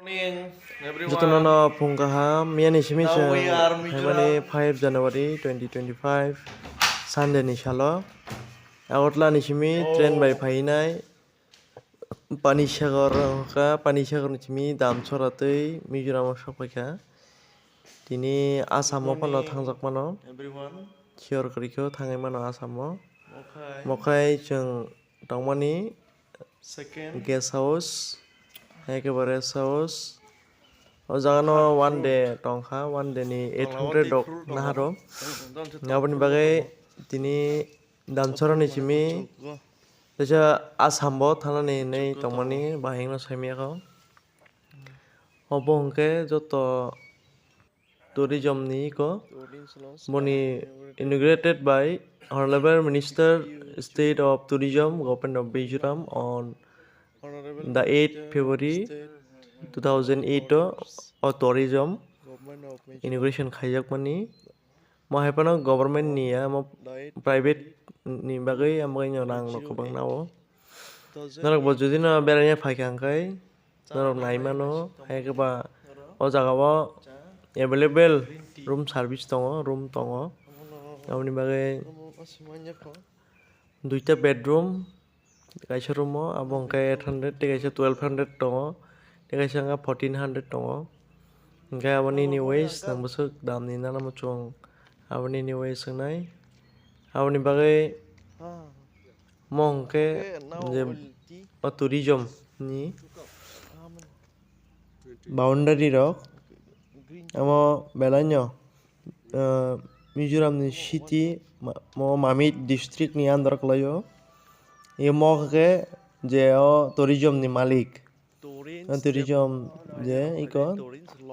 Morning, Jotono everyone. no pungkaha miani Now we are simisang haimani Mizoram. 5 January 2025 Sunday ni salo agotla ni simi train by Oh, phainai Panisagar ni simi damchoratei Mizoram sokpaikha tini good Asamo pano morning, thangjakmano everyone. sior korikho thangai mano Asamo Okay. mokhai जों tongmani Second, guest house ekebare house o jagano one fruit. day tongkha one day ni Tonglawa 800 di dok fruit naharo tongo. Don't you talk ngaboni fruit bagai tongo. tini Fruit damchorani mana chimi kucuk go. Teja Asambo thanani nei Kucuk go tongo. tongmani bahingno saimiako obo hongke joto tourism ni ko boni inaugurated by Honorable Minister State of Tourism Government of Mizoram on Honorable the 8th Minister, February State 2008 Orders, o tourism Government of Mizoram. inauguration khaijakmani mo haipano government ni mo Died private February ni bagai amgai no rang no kubang 2008. nawo norok bo judi no beranya phaikangkai norok naimano haikeba o jagao available room service tongo room tongo amoni bagai duita bedroom kaisa room o abo hingke 800 tei kaisa 1200 tongo tei kaisa 1400 tongo hingke aboni ni waste nang bosok dam ni nana mochung aboni ni wastewngnai aboni bagai mo hingke je o tourism ni boundary rok amo belai no Mizoram ni city mo Mamit district ni under klaio e mo ke je o tourism ni malik tourism je iko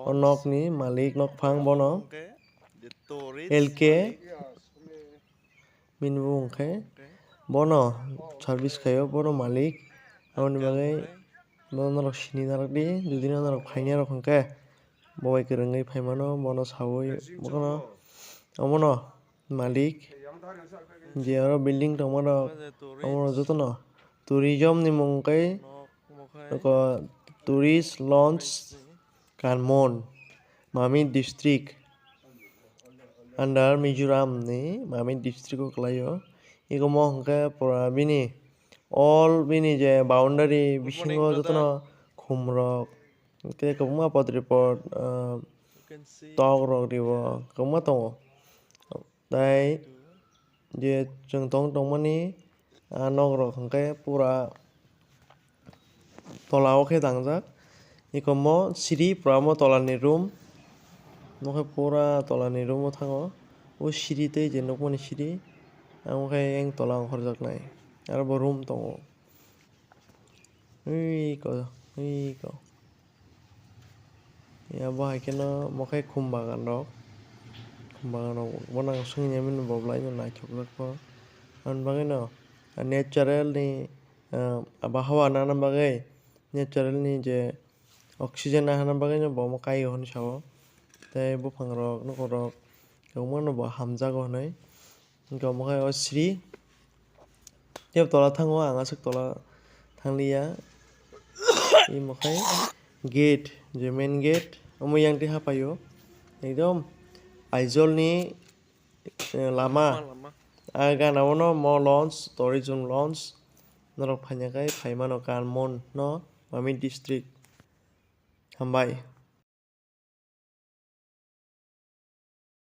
o nok ni malik nok phang bono LK minbu hingke bono service khaio bono malik aboni bagai norok sini narokdi judi no norok phaini rok hingke bo bai kwrwngwi phaimano bono sawi bono omono malik je aro building tongmano omono jotono tourism ni mung kei tourist launch Kanmon Mamit district under Mizoram ni Mamit district o klaio iko mo hingke pura bini all bini je boundary bisingo jotono khum rok hingke kwbangma potripot tok rok ribo kwbangma tongo tei je chwng tongmani nok rok hingke pura tola o khe dangjak iko mo siri pura mo tola ni room mo khe pura tola ni room o thango o siri tei je nukmani siri amo khe eyang tola o khorjaknai aro bo room tongo uiko abo hai khe mo khe khum bagan rok bono songni mani bo blai no naithokjak po aboni bagui no natural ni abahama nana bagui natural ni je oxygen nahana bagui no bo mo kaio hinui sao tei bufang rok nokong rok kwbangma no bo hamjago hinui hingke amo khe o siri tebo tola thango ang asuk tola thanglia imo khai gate je main gate omo yang tui hapaio ekdom aigjol ni lama gana o no mo launch tourism launch norok phaina khai phaimano Kanmon no Mamit district hambai.